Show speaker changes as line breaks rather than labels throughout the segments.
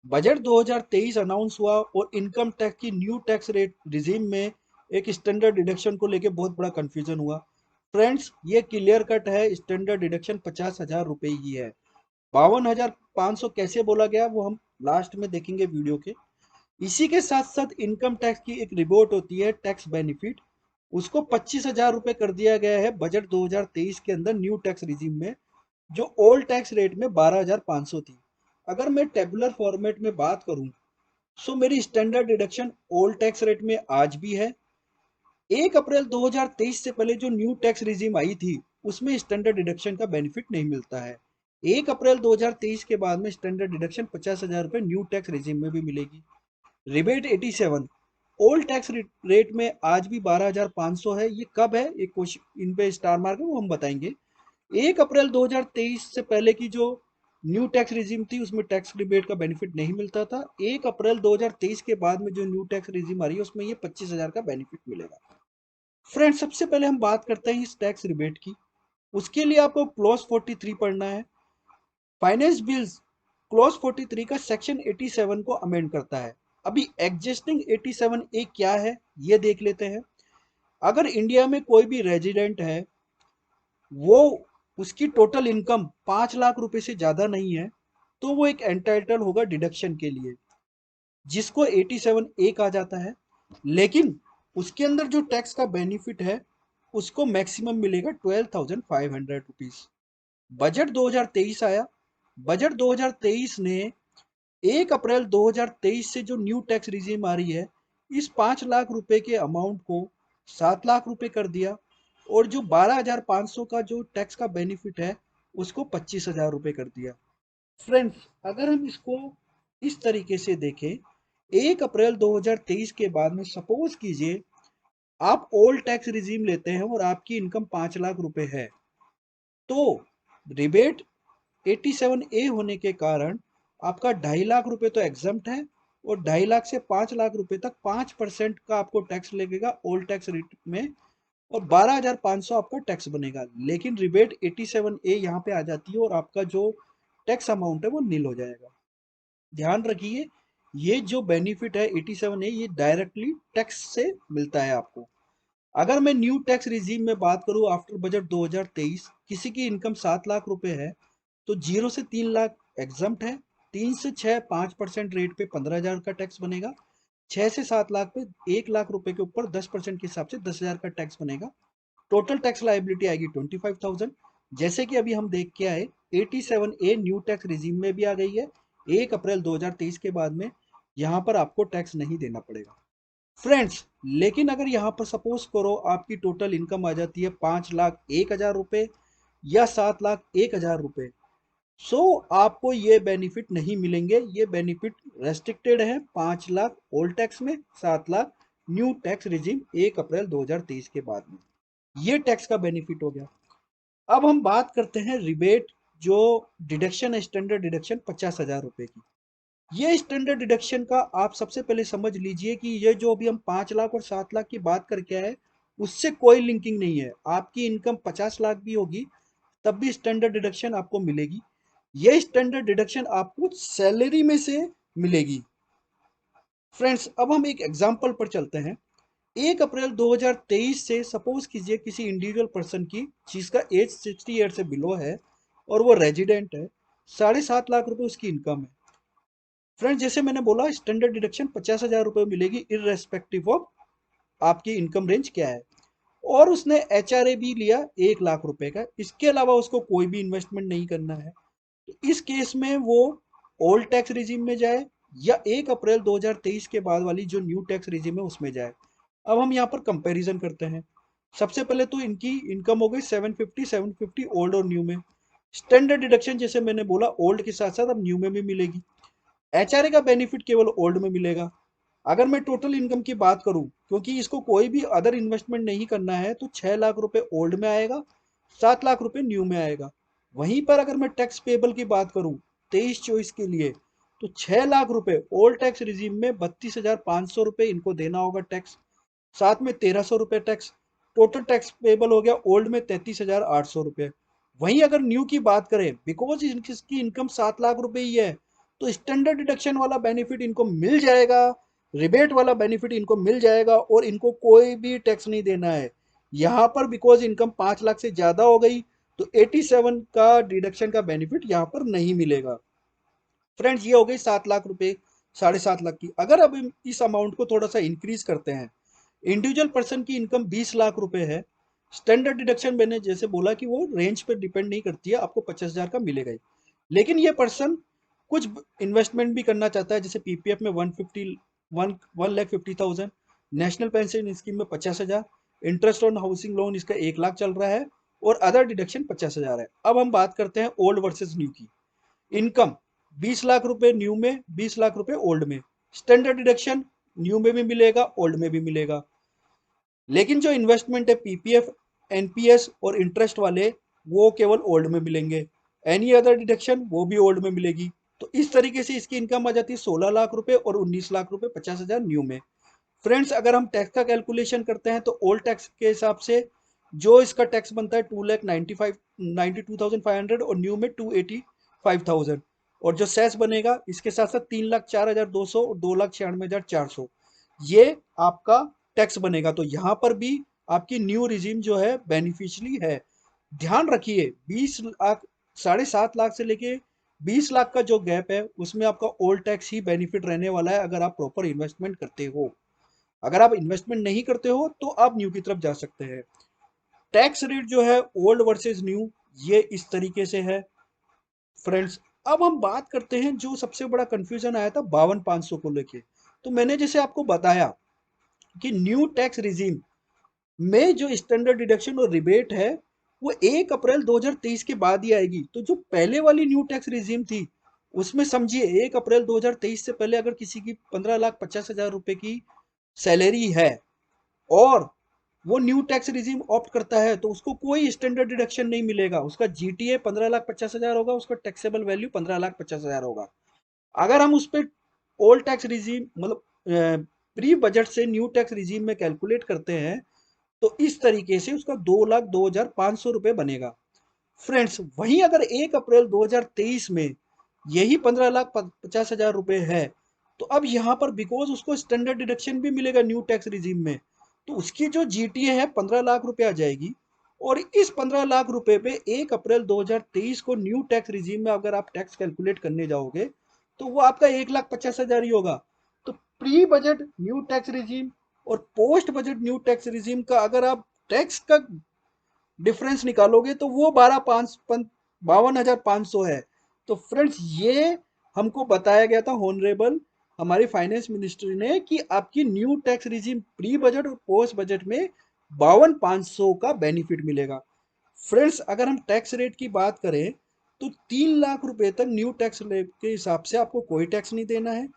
Budget 2023 announce हुआ और income tax की न्यू टैक्स रेट रिजीम में एक स्टैंडर्ड डिडक्शन को लेके बहुत बड़ा कंफ्यूजन हुआ। फ्रेंड्स, ये क्लियर कट है, स्टैंडर्ड डिडक्शन 50,000 रुपए ही है। 52,500 कैसे बोला गया वो हम लास्ट में देखेंगे वीडियो के। इसी के साथ साथ इनकम टैक्स की एक रिपोर्ट होती है टैक्स बेनिफिट, उसको 25,000 रुपए कर दिया गया है बजट 2023 के अंदर न्यू टैक्स रिजीम में, जो ओल्ड टैक्स रेट में 12,500 थी। अगर मैं टेबुलर फॉर्मेट में बात करूं, सो मेरी standard deduction old tax rate में आज भी है। 1 अप्रैल 2023 से पहले जो न्यू टैक्स रिजीम आई थी, उसमें स्टैंडर्ड डिडक्शन का बेनिफिट नहीं मिलता है। 1 अप्रैल 2023 के बाद में स्टैंडर्ड डिडक्शन 50,000 रुपए न्यू टैक्स रिजीम में भी मिलेगी। रिबेट 87 ओल्ड टैक्स रेट में आज भी 12,500 है। ये कब है, एक क्वेश्चन इन पे स्टार मार्क है, वो हम बताएंगे। 1 अप्रैल 2023 से पहले की जो न्यू टैक्स रिजीम थी, उसमें टैक्स रिबेट का बेनिफिट नहीं मिलता था। 1 अप्रैल 2023 के बाद में जो न्यू टैक्स रिजीम आ रही है, उसमें ये 25,000 का बेनिफिट मिलेगा। फ्रेंड्स, सबसे पहले हम बात करते हैं इस टैक्स रिबेट की। उसके लिए आपको क्लॉज 43 पढ़ना है। फाइनेंस बिल्स क्लॉज 43 का सेक्शन 87 को अमेंड करता है। अभी एग्जिस्टिंग 87 ए क्या है, ये देख लेते हैं। अगर इंडिया में कोई भी रेजिडेंट है, वो उसकी टोटल इनकम 5 लाख रुपए से ज्यादा नहीं है, तो वो एक एंटाइटल होगा डिडक्शन के लिए, जिसको 87 ए कहा जाता है। लेकिन उसके अंदर जो टैक्स का बेनिफिट है, उसको मैक्सिमम मिलेगा 12,500 रुपीज। बजट 2023 आया। बजट 2023 ने 1 अप्रैल 2023 से जो न्यू टैक्स रिजीम आ रही है, इस 5 लाख रुपए के अमाउंट को 7 लाख रुपए कर दिया, और जो 12,500 का जो टैक्स का बेनिफिट है, उसको 25,000 रुपए कर दिया। फ्रेंड्स, अगर हम इसको इस तरीके से देखें, 1 अप्रैल 2023 के बाद में सपोज कीजिए आप ओल्ड टैक्स रिजीम लेते हैं और आपकी इनकम 5 लाख रुपए है, तो रिबेट 87 ए होने के कारण आपका 2.5 लाख रुपए तो एग्जम्प्ट है, और 2.5 लाख से 5 लाख रुपए तक 5% का आपको टैक्स लगेगा ओल्ड टैक्स रेट में, और 12,500 आपका टैक्स बनेगा। लेकिन रिबेट 87 ए यहाँ पे आ जाती है और आपका जो टैक्स अमाउंट है वो नील हो जाएगा। ध्यान रखिए, ये जो बेनिफिट है 87 ए, ये डायरेक्टली टैक्स से मिलता है आपको। अगर मैं न्यू टैक्स रिजीम में बात करूं आफ्टर बजट 2023, किसी की इनकम 7 लाख रुपए है, तो 0 से 3 लाख एग्जम्प्ट है। 3 से 6 5% रेट पे 15,000 का टैक्स बनेगा। 6 से 7 लाख पे 1 लाख रुपए के ऊपर 10% के हिसाब से 10,000 का टैक्स बनेगा। टोटल टैक्स लाइबिलिटी आएगी 25,000। जैसे कि अभी हम देख के आए, 87 ए न्यू टैक्स रिजीम में भी आ गई है। 1 अप्रैल 2023 के बाद में यहाँ पर आपको टैक्स नहीं देना पड़ेगा। फ्रेंड्स, लेकिन अगर यहाँ पर सपोज करो आपकी टोटल इनकम आ जाती है 5,01,000 रुपए या 7,01,000 रुपए, सो आपको ये बेनिफिट नहीं मिलेंगे। ये बेनिफिट रेस्ट्रिक्टेड है 5 लाख ओल्ड टैक्स में, 7 लाख न्यू टैक्स रिजीम 1 अप्रैल 2023 के बाद में। ये टैक्स का बेनिफिट हो गया। अब हम बात करते हैं रिबेट, जो डिडक्शन है, स्टैंडर्ड डिडक्शन 50,000 रुपए की। ये स्टैंडर्ड डिडक्शन का आप सबसे पहले समझ लीजिए कि ये जो अभी हम 5 लाख और 7 लाख की बात करके आए, उससे कोई लिंकिंग नहीं है। आपकी इनकम 50 लाख भी होगी, तब भी स्टैंडर्ड डिडक्शन आपको मिलेगी। ये स्टैंडर्ड डिडक्शन आपको सैलरी में से मिलेगी। फ्रेंड्स, अब हम एक एग्जांपल पर चलते हैं। 1 अप्रैल 2023 से सपोज कीजिए किसी इंडिविजुअल पर्सन की, जिसका एज 68 से बिलो है और वो रेजिडेंट है, 7.5 लाख रुपए उसकी इनकम है। फ्रेंड्स, जैसे मैंने बोला, स्टैंडर्ड डिडक्शन 50,000 रुपए मिलेगी इररेस्पेक्टिव ऑफ आपकी इनकम रेंज क्या है। और उसने एचआरए भी लिया 1 लाख रुपए का, इसके अलावा उसको कोई भी इन्वेस्टमेंट नहीं करना है, तो इस केस में वो ओल्ड टैक्स रिजीम में जाए या 1 अप्रैल 2023 के बाद वाली जो न्यू टैक्स रिजीम है उसमें जाए। अब हम यहाँ पर कंपैरिजन करते हैं। सबसे पहले तो इनकी इनकम हो गई 750 ओल्ड और न्यू में। स्टैंडर्ड डिडक्शन जैसे मैंने बोला ओल्ड के साथ साथ अब न्यू में भी मिलेगी। एचआरए का बेनिफिट केवल ओल्ड में मिलेगा। अगर मैं टोटल इनकम की बात करूं, क्योंकि इसको कोई भी अदर इन्वेस्टमेंट नहीं करना है, तो 6 लाख रुपए ओल्ड में आएगा, 7 लाख रुपए न्यू में आएगा। वहीं पर अगर मैं टैक्स पेबल की बात करूं 23-24 के लिए, तो 6 लाख रुपए ओल्ड टैक्स रिजीम में 32,500 रुपए इनको देना होगा टैक्स, साथ में 1,300 रुपए टैक्स। टोटल टैक्स पेबल हो गया ओल्ड में 33,800 रुपए। वहीं अगर न्यू की बात करें, बिकॉज इनकी इनकम 7 लाख रुपए ही है, तो स्टैंडर्ड डिडक्शन वाला बेनिफिट इनको मिल जाएगा, रिबेट वाला बेनिफिट इनको मिल जाएगा और इनको कोई भी टैक्स नहीं देना है यहाँ पर, बिकॉज इनकम 5 लाख से ज्यादा हो गई तो 87 का डिडक्शन का बेनिफिट यहाँ पर नहीं मिलेगा। फ्रेंड्स ये हो गई 7 लाख रुपए, 7.5 लाख की। अगर अब इस अमाउंट को थोड़ा सा इंक्रीज करते हैं, इंडिविजुअल पर्सन की इनकम 20 लाख रुपए है, स्टैंडर्ड डिडक्शन मैंने जैसे बोला कि वो रेंज पे डिपेंड नहीं करती है, आपको 50,000 का मिलेगा ही। लेकिन ये पर्सन कुछ इन्वेस्टमेंट भी करना चाहता है, जैसे पीपीएफ में 1,50,000, नेशनल पेंशन स्कीम में 50,000, इंटरेस्ट ऑन हाउसिंग लोन इसका 1 लाख चल रहा है और अदर डिडक्शन 50,000 है। अब हम बात करते हैं ओल्ड वर्सेस न्यू की। इनकम 20 लाख रुपए न्यू में, 20 लाख रुपए ओल्ड में, स्टैंडर्ड डिडक्शन न्यू में भी मिलेगा, ओल्ड में भी मिलेगा। लेकिन जो इन्वेस्टमेंट है पीपीएफ, एनपीएस और इंटरेस्ट वाले, वो केवल ओल्ड में मिलेंगे। एनी अदर डिडक्शन वो भी ओल्ड में मिलेगी। तो इस तरीके से इसकी इनकम आ जाती है 16 लाख रुपए और 19 लाख रुपए, 50,000 न्यू में। फ्रेंड्स अगर हम टैक्स का कैलकुलेशन करते हैं तो ओल्ड टैक्स के हिसाब से जो इसका टैक्स बनता है 2,92,500 और न्यू में 2,85,000, और जो सेस बनेगा इसके साथ साथ 3,04,200 और 2,96,400, ये आपका टैक्स बनेगा। तो यहाँ पर भी आपकी न्यू रिजीम जो है बेनिफिशियली है। ध्यान रखिए 20 लाख, 7.5 लाख से लेके 20 लाख का जो गैप है उसमें आपका ओल्ड टैक्स ही बेनिफिट रहने वाला है अगर आप प्रॉपर इन्वेस्टमेंट करते हो। अगर आप इन्वेस्टमेंट नहीं करते हो तो आप न्यू की तरफ जा सकते हैं। टैक्स रेट जो है ओल्ड वर्सेस न्यू, ये इस तरीके से है। फ्रेंड्स अब हम बात करते हैं जो सबसे बड़ा कंफ्यूजन आया था 52,500 को लेके। तो मैंने जैसे आपको बताया कि न्यू टैक्स रिजीम में जो स्टैंडर्ड डिडक्शन और रिबेट है वो 1 अप्रैल 2023 के बाद ही आएगी। तो जो पहले वाली न्यू टैक्स रिजीम थी उसमें समझिए 1 अप्रैल 2023 से पहले अगर किसी की 15,50,000 रुपए की सैलरी है और वो न्यू टैक्स रिजीम ऑप्ट करता है तो उसको कोई स्टैंडर्ड डिडक्शन नहीं मिलेगा। उसका जीटीए 15,50,000 होगा, उसका टैक्सेबल वैल्यू 15,50,000 होगा। अगर हम उस पर ओल्ड टैक्स रिजीम मतलब प्री बजट से न्यू टैक्स रिजीम में कैलकुलेट करते हैं तो इस तरीके से उसका 2,02,500 रुपए बनेगा। फ्रेंड्स वहीं अगर 1 अप्रैल 2023 में यही 15,50,000 रुपए है तो अब यहाँ पर बिकॉज उसको स्टैंडर्ड डिडक्शन भी मिलेगा न्यू टैक्स रिजीम में, तो उसकी जो जीटीए है 15 लाख रुपए आ जाएगी। और इस 15 लाख रुपए पे 1 अप्रैल 2023 को न्यू टैक्स रिजीम में अगर आप टैक्स कैलकुलेट करने जाओगे तो वो आपका 1,50,000 ही होगा। तो pre budget new tax regime और post budget new tax regime का अगर आप टैक्स का डिफरेंस निकालोगे तो वो 52,500 है। तो फ्रेंड्स ये हमको बताया गया था होनरेबल हमारी फाइनेंस मिनिस्ट्री ने कि आपकी new tax regime pre budget और पोस्ट बजट में 52,500 का बेनिफिट मिलेगा। फ्रेंड्स अगर हम टैक्स रेट की बात करें तो 3 लाख रुपए तक न्यू टैक्स रेट के हिसाब से आपको कोई टैक्स नहीं देना है।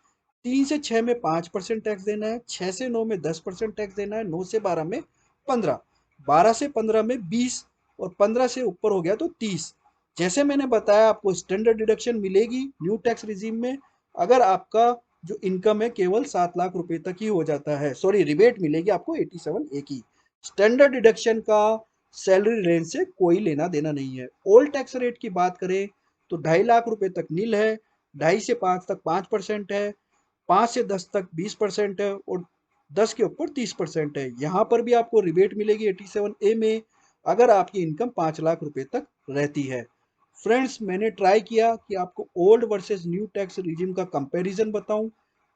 3 से 6 में 5% टैक्स देना है, 6 से 9 में 10% टैक्स देना है, 9 से 12 में 15, 12 से 15 में 20 और 15 से ऊपर हो गया तो 30। जैसे मैंने बताया आपको स्टैंडर्ड डिडक्शन मिलेगी न्यू टैक्स रिजीम में अगर आपका जो इनकम है केवल 7 लाख रुपए तक ही हो जाता है। सॉरी रिबेट मिलेगी आपको 87 ए की। स्टैंडर्ड डिडक्शन का सैलरी रेंज से कोई लेना देना नहीं है। ओल्ड टैक्स रेट की बात करें तो 2.5 लाख रुपए तक नील है, 2.5 से 5 तक 5% है, 5 से 10 तक 20% है और 10 के ऊपर 30% है। यहाँ पर भी आपको रिबेट मिलेगी 87 ए में अगर आपकी इनकम 5 लाख रुपए तक रहती है। फ्रेंड्स मैंने ट्राई किया कि आपको old versus new tax regime का कंपैरिजन बताऊं,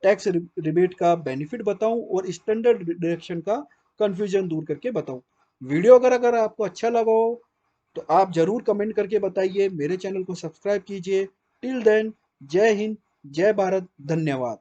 टैक्स रिबेट का बेनिफिट बताऊं और स्टैंडर्ड डिडक्शन का कंफ्यूजन दूर करके बताऊं। वीडियो अगर आपको अच्छा लगा हो तो आप जरूर कमेंट करके बताइए, मेरे चैनल को सब्सक्राइब कीजिए। टिल देन जय हिंद, जय भारत, धन्यवाद।